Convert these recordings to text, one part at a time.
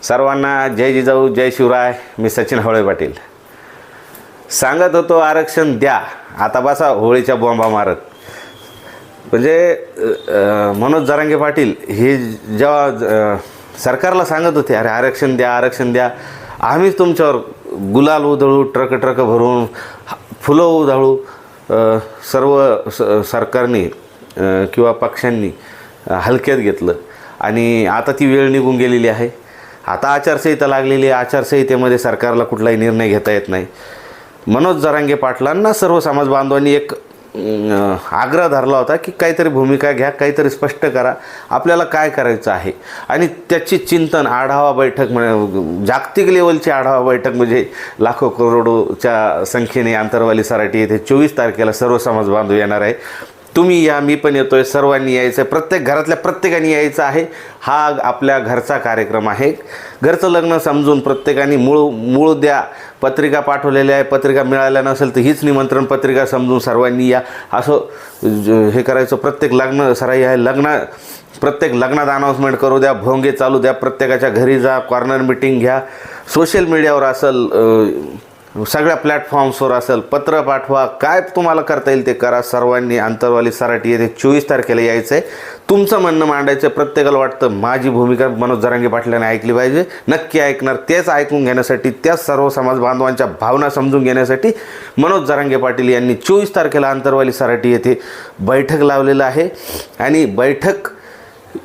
सर्वांना जय जिजाऊ जय शिवराय. मी सचिन हवळे पाटील सांगत होतो आरक्षण द्या, आता बसा होळीच्या बॉम्बा मारत. म्हणजे मनोज जरांगे पाटील हे जेव्हा सरकारला सांगत होते अरे आरक्षण द्या आरक्षण द्या, आम्हीच तुमच्यावर गुलाल उधळू, ट्रक भरून फुलं उधळू, सर्व सरकारने किंवा पक्षांनी हलक्यात घेतलं. आणि आता ती वेळ निघून गेलेली आहे. आता आचारसंहिता लागलेली आहे. आचारसंहितेमध्ये सरकारला कुठलाही निर्णय घेता येत नाही. मनोज जरांगे पाटलांना सर्व समाज बांधवांनी एक आग्रह धरला होता की काहीतरी भूमिका घ्या, काहीतरी स्पष्ट करा, आपल्याला काय करायचं आहे. आणि त्याची चिंतन आढावा बैठक, जागतिक लेवलची आढावा बैठक म्हणजे लाखो करोडोच्या संख्येने आंतरवाली सराटी येथे 24 तारखेला सर्व समाज बांधव येणार आहे. तुम्ही या, मी पण येतोय, सर्वांनी यायचं आहे, प्रत्येक घरातल्या प्रत्येकाने यायचं आहे. हा आपल्या घरचा कार्यक्रम आहे. घरचं लग्न समजून प्रत्येकाने मूळ द्या. पत्रिका पाठवलेल्या आहे, पत्रिका मिळाल्या नसेल तर हीच निमंत्रण पत्रिका समजून सर्वांनी या, असं हे करायचं. प्रत्येक लग्न सराई आहे, प्रत्येक लग्नात अनाऊन्समेंट करू द्या, भोंगे चालू द्या, प्रत्येकाच्या घरी जा, कॉर्नर मिटिंग घ्या, सोशल मीडियावर असेल, सगळ्या प्लॅटफॉर्म्सवर असेल, पत्र पाठवा, काय तुम्हाला करता येईल ते करा. सर्वांनी आंतरवाली सराटी येथे 24 तारखेला यायचं आहे. तुमचं म्हणणं मांडायचं. प्रत्येकाला वाटतं माझी भूमिका मनोज जरांगे पाटलांनी ऐकली पाहिजे, नक्की ऐकणार. तेच ऐकून घेण्यासाठी, त्याच सर्व समाज बांधवांच्या भावना समजून घेण्यासाठी मनोज जरांगे पाटील यांनी 24 तारखेला आंतरवाली सराटी येथे बैठक लावलेलं आहे. आणि बैठक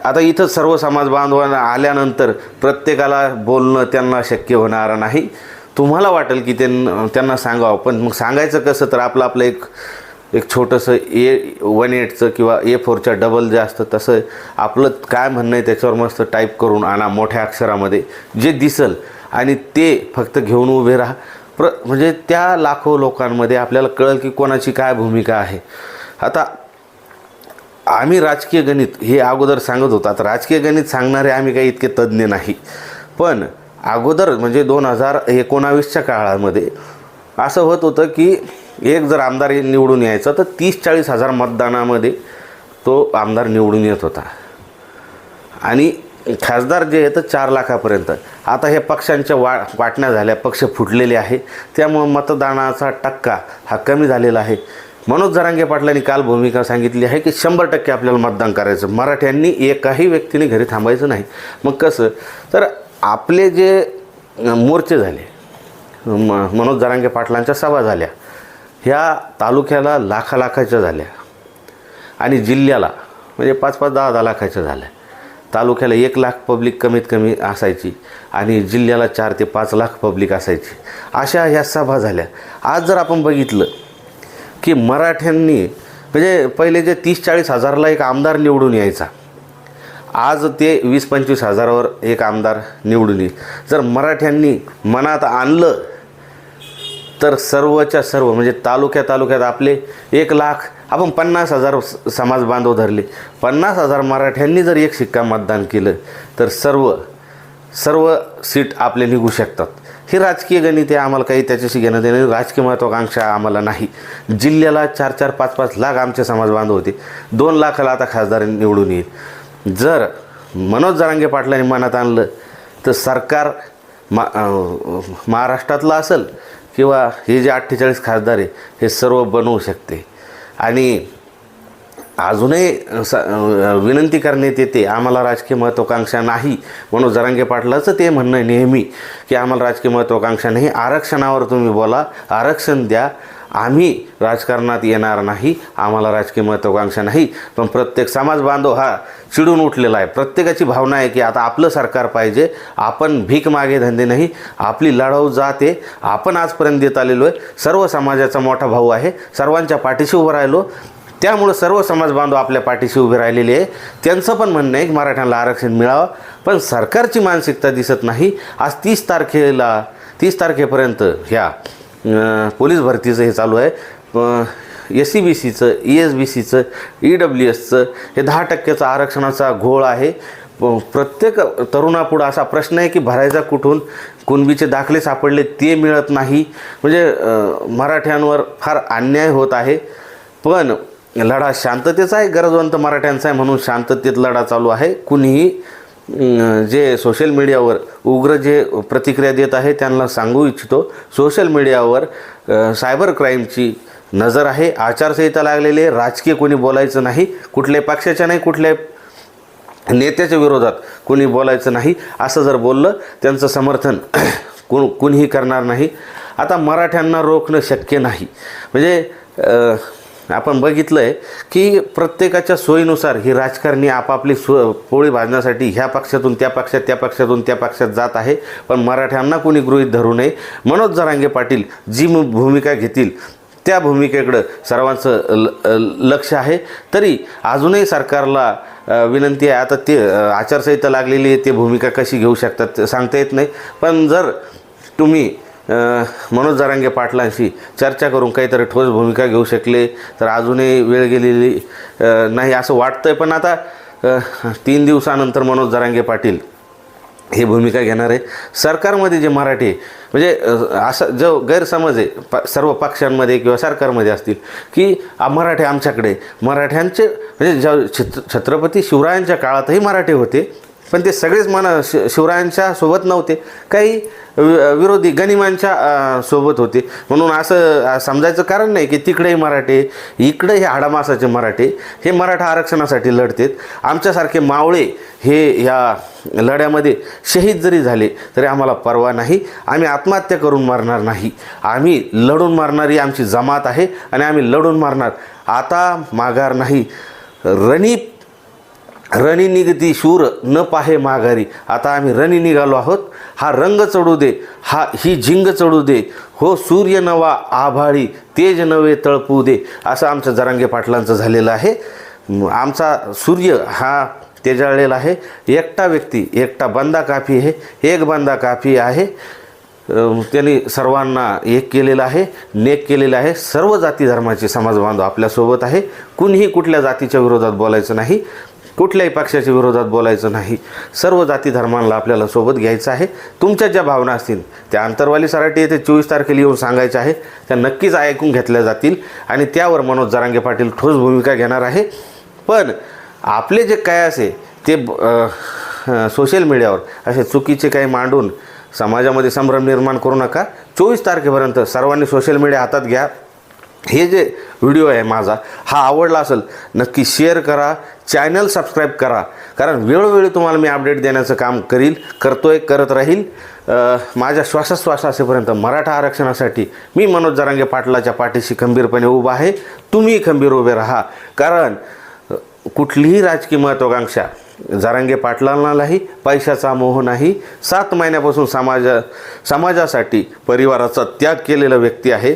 आता इथं सर्व समाज बांधवांना आल्यानंतर प्रत्येकाला बोलणं त्यांना शक्य होणार नाही. तुम्हाला वाटेल की त्यांना सांगावं, पण मग सांगायचं कसं? तर आपलं एक छोटंसं A18चं किंवा A4च्या डबल जे असतं तसं आपलं काय म्हणणं आहे त्याच्यावर मस्त टाईप करून आणा मोठ्या अक्षरामध्ये, जे दिसल आणि ते फक्त घेऊन उभे राहा. म्हणजे त्या लाखो लोकांमध्ये आपल्याला कळेल की कोणाची काय भूमिका आहे. आता आम्ही राजकीय गणित हे अगोदर सांगत होतो. आता राजकीय गणित सांगणारे आम्ही काही इतके तज्ज्ञ नाही, पण अगोदर म्हणजे 2019च्या काळामध्ये असं होत होतं की एक जर आमदार निवडून यायचा तर 30-40 हजार मतदानामध्ये तो आमदार निवडून येत होता. आणि खासदार जे आहे तर 4 लाखापर्यंत. आता हे पक्षांच्या वाटण्या झाल्या, पक्ष फुटलेले आहे, त्यामुळं मतदानाचा टक्का हा कमी झालेला आहे. मनोज जरांगे पाटलांनी काल भूमिका सांगितली आहे की 100% आपल्याला मतदान करायचं, मराठ्यांनी एकाही व्यक्तीने घरी थांबायचं नाही. मग कसं? तर आपले जे मोर्चे झाले, मनोज जरांगे पाटलांच्या सभा झाल्या, ह्या तालुक्याला लाखाच्या झाल्या आणि जिल्ह्याला म्हणजे 5-5, 10-10 लाखाच्या झाल्या. तालुक्याला 1 लाख पब्लिक कमीत कमी असायची आणि जिल्ह्याला 4 ते 5 लाख पब्लिक असायची. अशा ह्या सभा झाल्या. आज जर आपण बघितलं की मराठ्यांनी म्हणजे पहिले जे 30-40 हजारला एक आमदार निवडून यायचा, आज ते 20-25 हजारावर एक आमदार निवडून येईल. जर मराठ्यांनी मनात आणलं तर सर्वच्या सर्व म्हणजे तालुक्यात आपले 1 लाख, आपण 50,000 समाज बांधव धरले, 50,000 मराठ्यांनी जर एक शिक्का मतदान केलं तर सर्व सीट आपले निघू शकतात. हे राजकीय गणित आहे. आम्हाला काही त्याच्याशी घेणं देणं, राजकीय महत्त्वाकांक्षा आम्हाला नाही. जिल्ह्याला 4-4, 5-5 लाख आमचे समाज बांधव होते, 2 लाखाला आता खासदार निवडून येईल. जर मनोज जरांगे पाटलांनी मनात आणलं तर सरकार महाराष्ट्रातलं असेल किंवा हे जे 48 खासदार आहे हे सर्व बनवू शकते. आणि अजूनही विनंती करण्यात येते, आम्हाला राजकीय महत्त्वाकांक्षा नाही. मनोज जरांगे पाटलाचं ते म्हणणं आहे नेहमी की आम्हाला राजकीय महत्त्वाकांक्षा नाही, आरक्षणावर तुम्ही बोला, आरक्षण द्या, आम्ही राजकारणात येणार नाही, आम्हाला राजकीय महत्त्वाकांक्षा नाही. पण प्रत्येक समाज बांधव हा चिडून उठलेला आहे. प्रत्येकाची भावना आहे की आता आपलं सरकार पाहिजे, आपण भीक मागे धंदे नाही, आपली लढाऊ जाते, आपण आजपर्यंत देत आलेलो आहे, सर्व समाजाचा मोठा भाऊ आहे, सर्वांच्या पाठीशी उभं राहिलो, त्यामुळं सर्व समाज बांधव आपल्या पाठीशी उभे राहिलेले आहे. त्यांचं पण म्हणणं आहे की मराठ्यांना आरक्षण मिळावं, पण सरकारची मानसिकता दिसत नाही. आज 30 तारखेपर्यंत ह्या पोलीस भरतीचं हे चालू आहे, SCBCचं, ESBCचं, EWSचं हे 10% आरक्षणाचा घोळ आहे. प्रत्येक तरुणापुढं असा प्रश्न आहे की भरायचा कुठून, कुणबीचे दाखले सापडले ते मिळत नाही. म्हणजे मराठ्यांवर फार अन्याय होत आहे. पण लढा शांततेचा आहे, गरजवंत मराठ्यांचा आहे म्हणून शांततेत लढा चालू आहे. कुणीही जे सोशल मीडियावर उग्र जे प्रतिक्रिया देत आहे त्यांना सांगू इच्छितो, सोशल मीडियावर सायबर क्राईमची नजर आहे, आचारसंहिता लागलेली आहे, राजकीय कोणी बोलायचं नाही, कुठल्याही पक्षाच्या नाही, कुठल्याही नेत्याच्या विरोधात कोणी बोलायचं नाही. असं जर बोललं त्यांचं समर्थन कुणीही करणार नाही. आता मराठ्यांना रोखणं शक्य नाही. म्हणजे आपण बघितलं आहे की प्रत्येकाच्या सोयीनुसार ही राजकारणी आपापली पोळी भाजण्यासाठी ह्या पक्षातून त्या पक्षात, त्या पक्षातून त्या पक्षात जात आहे. पण मराठ्यांना कोणी गृहीत धरू नये. मनोज जरांगे पाटील जी भूमिका घेतील त्या भूमिकेकडं सर्वांचं लक्ष आहे. तरी अजूनही सरकारला विनंती आहे, आता ते आचारसंहिता लागलेली आहे, ते भूमिका कशी घेऊ शकतात सांगता येत नाही. पण जर तुम्ही मनोज जरांगे पाटलांशी चर्चा करून काहीतरी ठोस भूमिका घेऊ शकले तर अजूनही वेळ गेलेली नाही असं वाटतंय. पण आता 3 दिवसानंतर मनोज जरांगे पाटील ही भूमिका घेणार आहे. सरकारमध्ये जे मराठी म्हणजे असं जो गैरसमज आहे सर्व पक्षांमध्ये किंवा सरकारमध्ये असतील की मराठी आमच्याकडे, मराठ्यांचे म्हणजे छत्रपती शिवरायांच्या काळातही मराठी होते, पण ते सगळेच शिवरायांच्या सोबत नव्हते, काही विरोधी गनिमांच्या सोबत होते. म्हणून असं समजायचं कारण नाही की तिकडेही मराठे, इकडे हे हाडामासाचे मराठे हे मराठा आरक्षणासाठी लढतात. आमच्यासारखे मावळे हे या लढ्यामध्ये शहीद जरी झाले तरी आम्हाला पर्वा नाही. आम्ही आत्महत्या करून मारणार नाही. आम्ही लढून मारणारी आमची जमात आहे आणि आम्ही लढून मारणार. आता माघार नाही. रणी निघती शूर न पाहे माघारी. आता आम्ही रणी निघालो आहोत. हा रंग चढू दे, ही झिंग चढू दे, हो सूर्य नवा आभाळी, तेज नवे तळपू दे. असं आमच्या जरांगे पाटलांचं झालेलं आहे. आमचा सूर्य हा तेजाळलेला आहे. एकटा व्यक्ती, एकटा बंदा काफी आहे, एक बंदा काफी आहे. त्यांनी सर्वांना एक केलेलं आहे, नेक केलेलं आहे. सर्व जाती धर्माचे समाज बांधव आपल्यासोबत आहे. कुणीही कुठल्या जातीच्या विरोधात बोलायचं नाही, कुठल्याही पक्षाच्या विरोधात बोलायचं नाही. सर्व जाती धर्मांना आपल्याला सोबत घ्यायचं आहे. तुमच्या ज्या भावना असतील त्या अंतरवाली सराटी येथे 24 तारखेला येऊन सांगायच्या आहे, त्या नक्कीच ऐकून घेतल्या जातील आणि त्यावर मनोज जरांगे पाटील ठोस भूमिका घेणार आहे. पण आपले जे काय असे ते सोशल मीडियावर असे चुकीचे काही मांडून समाजामध्ये संभ्रम निर्माण करू नका. 24 तारखेपर्यंत सर्वांनी सोशल मीडिया हातात घ्या. हे जे व्हिडिओ आहे माझा हा आवडला असेल नक्की शेअर करा, चॅनल सबस्क्राईब करा, कारण वेळोवेळी तुम्हाला मी अपडेट देण्याचं काम करत राहील. माझ्या श्वासोश्वास असेपर्यंत मराठा आरक्षणासाठी मी मनोज जरांगे पाटलाच्या पाठीशी खंबीरपणे उभा आहे. तुम्ही खंबीर उभे राहा, कारण कुठलीही राजकीय महत्त्वाकांक्षा जरांगे पाटलांनाही पैशाचा मोह नाही. 7 महिन्यापासून समाजासाठी परिवाराचा त्याग केलेला व्यक्ती आहे.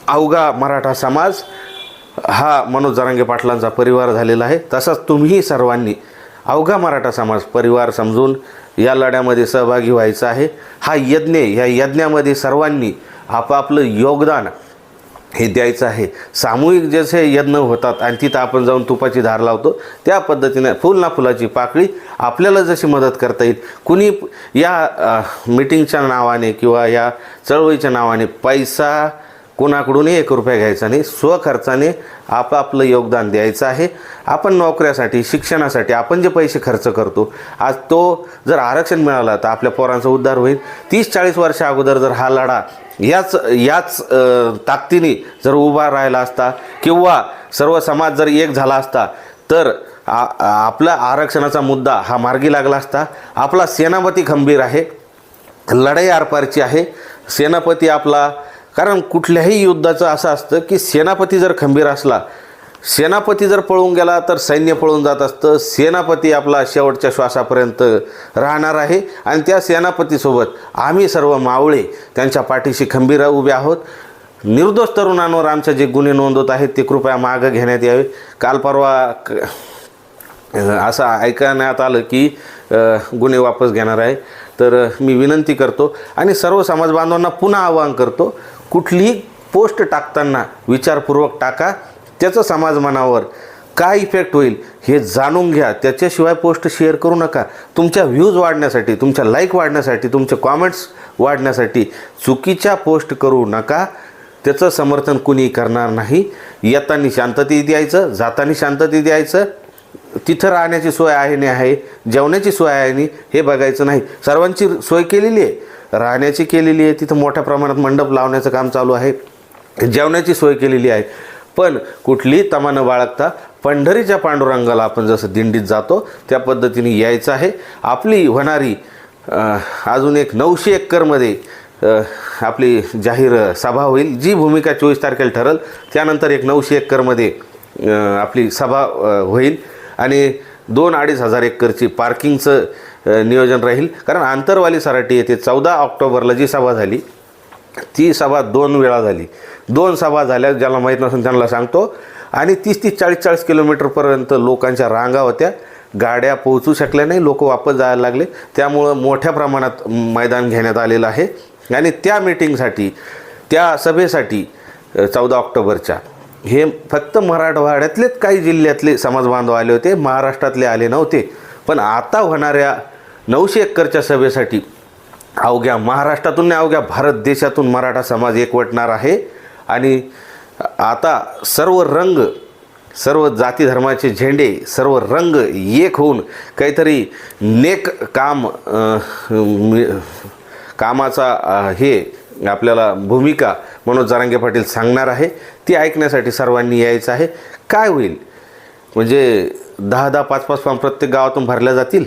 अवघा मराठा समाज हा मनोज जरांगे पाटलांचा परिवार झालेला आहे. तसाच तुम्हीही सर्वांनी अवघा मराठा समाज परिवार समजून या लढ्यामध्ये सहभागी व्हायचं आहे. हा यज्ञ, या यज्ञामध्ये सर्वांनी आपापलं योगदान हे द्यायचं आहे. सामूहिक जसे यज्ञ होतात आणि तिथं आपण जाऊन तुपाची धार लावतो त्या पद्धतीने फुल ना फुलाची पाकळी आपल्याला जशी मदत करता येईल. कुणी या मीटिंगच्या नावाने किंवा या चळवळीच्या नावाने पैसा कोणाकडूनही 1 रुपया घ्यायचा नाही. स्वखर्चाने आपापलं योगदान द्यायचं आहे. आपण नोकऱ्यासाठी, शिक्षणासाठी आपण जे पैसे खर्च करतो, आज तो जर आरक्षण मिळालं तर आपल्या पोरांचा उद्धार होईल. 30-40 वर्षा अगोदर जर हा लढा याच ताकदीने जर उभा राहिला असता किंवा सर्व समाज जर एक झाला असता तर आपला आरक्षणाचा मुद्दा हा मार्गी लागला असता. आपला सेनापती खंबीर आहे, लढाई आरपारची आहे. सेनापती आपला, कारण कुठल्याही युद्धाचं असं असतं की सेनापती जर खंबीर असला, सेनापती जर पळून गेला तर सैन्य पळून जात असतं. सेनापती आपला शेवटच्या श्वासापर्यंत राहणार आहे आणि त्या सेनापतीसोबत आम्ही सर्व मावळे त्यांच्या पाठीशी खंबीर उभे आहोत. निर्दोष तरुणांवर आमचे जे गुन्हे नोंदवत आहेत ते कृपया मागं घेण्यात यावे. काल परवा असं ऐकण्यात आलं की गुन्हे वापस घेणार आहे. तर मी विनंती करतो आणि सर्व समाज बांधवांना पुन्हा आवाहन करतो, कुठलीही पोस्ट टाकताना विचारपूर्वक टाका. त्याचं समाज मनावर काय इफेक्ट होईल हे जाणून घ्या. त्याच्याशिवाय पोस्ट शेअर करू नका. तुमच्या व्ह्यूज वाढण्यासाठी, तुमच्या लाईक वाढण्यासाठी, तुमचे कॉमेंट्स वाढण्यासाठी चुकीच्या पोस्ट करू नका. त्याचं समर्थन कुणी करणार नाही. येताना शांततेत द्यायचं, जाताना शांततेत द्यायचं. तिथं राहण्याची सोय आहे नाही आहे, जेवणाची सोय आहे नाही हे बघायचं नाही. सर्वांची सोय केलेली आहे, राहण्याची केलेली आहे, तिथं मोठ्या प्रमाणात मंडप लावण्याचं काम चालू आहे, जेवणाची सोय केलेली आहे. पण कुठलीही तमा न बाळगता पंढरीच्या पांडुरंगाला आपण जसं दिंडीत जातो त्या पद्धतीने यायचं आहे. आपली होणारी अजून एक 900 एकरमध्ये आपली जाहीर सभा होईल. जी भूमिका 24 तारखेला ठरेल त्यानंतर एक 900 एकरमध्ये आपली सभा होईल आणि 2-2.5 हजार एकरची पार्किंगचं नियोजन राहील. कारण आंतरवाली सराटी येथे 14 ऑक्टोबरला जी सभा झाली ती सभा 2 वेळा झाली. 2 सभा झाल्या, ज्याला माहीत नसून त्यांना सांगतो. आणि 30-30, 40-40 किलोमीटरपर्यंत लोकांच्या रांगा होत्या, गाड्या पोहोचू शकल्या नाही, लोक वापस जायला लागले. त्यामुळं मोठ्या प्रमाणात मैदान घेण्यात आलेलं आहे. आणि त्या मीटिंगसाठी, त्या सभेसाठी 14 ऑक्टोबरच्या हे फक्त मराठवाड्यातलेच काही जिल्ह्यातले समाज बांधव आले होते, महाराष्ट्रातले आले नव्हते. पण आता होणाऱ्या 900 एकरच्या सभेसाठी अवघ्या महाराष्ट्रातून नाही अवघ्या भारत देशातून मराठा समाज एकवटणार आहे. आणि आता सर्व रंग, सर्व जाती धर्माचे झेंडे, सर्व रंग एक होऊन काहीतरी नेक कामाचा हे आपल्याला भूमिका मनोज जरांगे पाटील सांगणार आहे. ती ऐकण्यासाठी सर्वांनी यायचं आहे. काय होईल म्हणजे 10-10, 5-5 फॉर्म प्रत्येक गावातून भरल्या जातील,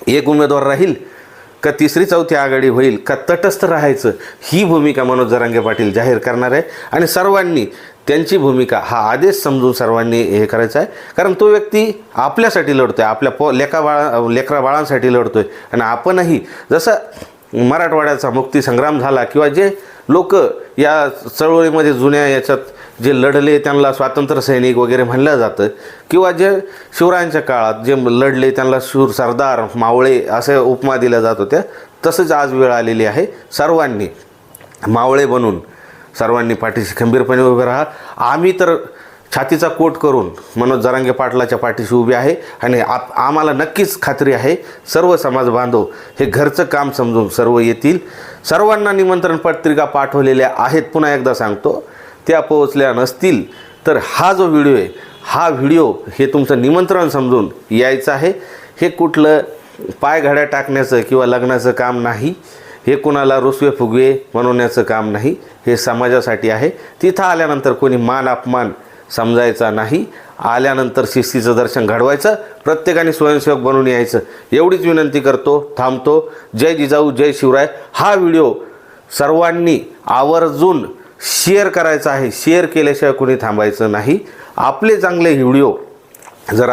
एक उमेदवार राहील का 3री-4थी आघाडी होईल का तटस्थ राहायचं, ही भूमिका मनोज जरांगे पाटील जाहीर करणार आहे. आणि सर्वांनी त्यांची भूमिका हा आदेश समजून सर्वांनी हे करायचं आहे. कारण तो व्यक्ती आपल्यासाठी लढतोय, आपल्या लेकरा बाळांसाठी लढतोय. आणि आपणही जसं मराठवाड्याचा मुक्तीसंग्राम झाला किंवा जे लोक या चळवळीमध्ये जुन्या याच्यात जे लढले त्यांना स्वातंत्र्य सैनिक वगैरे म्हणलं जातं, किंवा जे शिवरायांच्या काळात जे लढले त्यांना शूर सरदार, मावळे असे उपमा दिल्या जात होत्या, तसंच आज वेळ आलेली आहे. सर्वांनी मावळे बनून सर्वांनी पाठीशी खंबीरपणे उभे राहा. आम्ही तर छातीचा कोट करून मनोज जरांगे पाटलाच्या पाठीशी उभे आहे. आणि आम्हाला नक्कीच खात्री आहे सर्व समाज बांधव हे घरचं काम समजून सर्व येतील. सर्वांना निमंत्रण पत्रिका पाठवलेल्या आहेत, पुन्हा एकदा सांगतो. त्या पोहोचल्या नसतील तर हा जो व्हिडिओ आहे, हा व्हिडिओ हे तुमचं निमंत्रण समजून यायचं आहे. हे कुठलं पायघड्या टाकण्याचं किंवा लग्नाचं काम नाही, हे कुणाला रुसवे फुगवे बनवण्याचं काम नाही, हे समाजासाठी आहे. तिथं आल्यानंतर कोणी मान अपमान समजायचा नाही. आल्यानंतर शिस्तीचं दर्शन घडवायचं, प्रत्येकाने स्वयंसेवक बनून यायचं, एवढीच विनंती करतो. थांबतो. जय जिजाऊ, जय शिवराय. हा व्हिडिओ सर्वांनी आवर्जून शेअर करायचा आहे. शेअर केल्याशिवाय कोणी थांबायचं नाही. आपले चांगले व्हिडिओ जर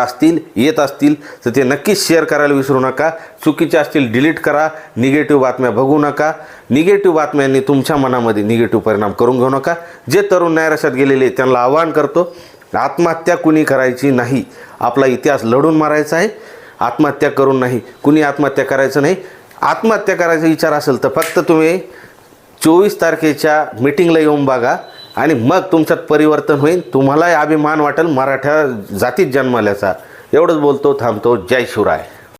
येत असतील तर ते नक्कीच शेअर करायला विसरू नका. चुकीचे असतील डिलीट करा. निगेटिव्ह बातम्या बघू नका. निगेटिव्ह बातम्यांनी तुमच्या मनामध्ये निगेटिव्ह परिणाम करून घेऊ नका. जे तरुण नैराश्यात गेलेले त्यांना आवाहन करतो, आत्महत्या कुणी करायची नाही. आपला इतिहास लढून मारायचा आहे, आत्महत्या करून नाही. कुणी आत्महत्या करायचं नाही. आत्महत्या करायचा विचार असेल तर फक्त तुम्ही 24 तारखेच्या मीटिंगला येऊन बघा आणि मग तुमच्यात परिवर्तन होईल. तुम्हालाही अभिमान वाटेल मराठा जातीत जन्मल्याचा. एवढंच बोलतो. थांबतो. जय शिवराय.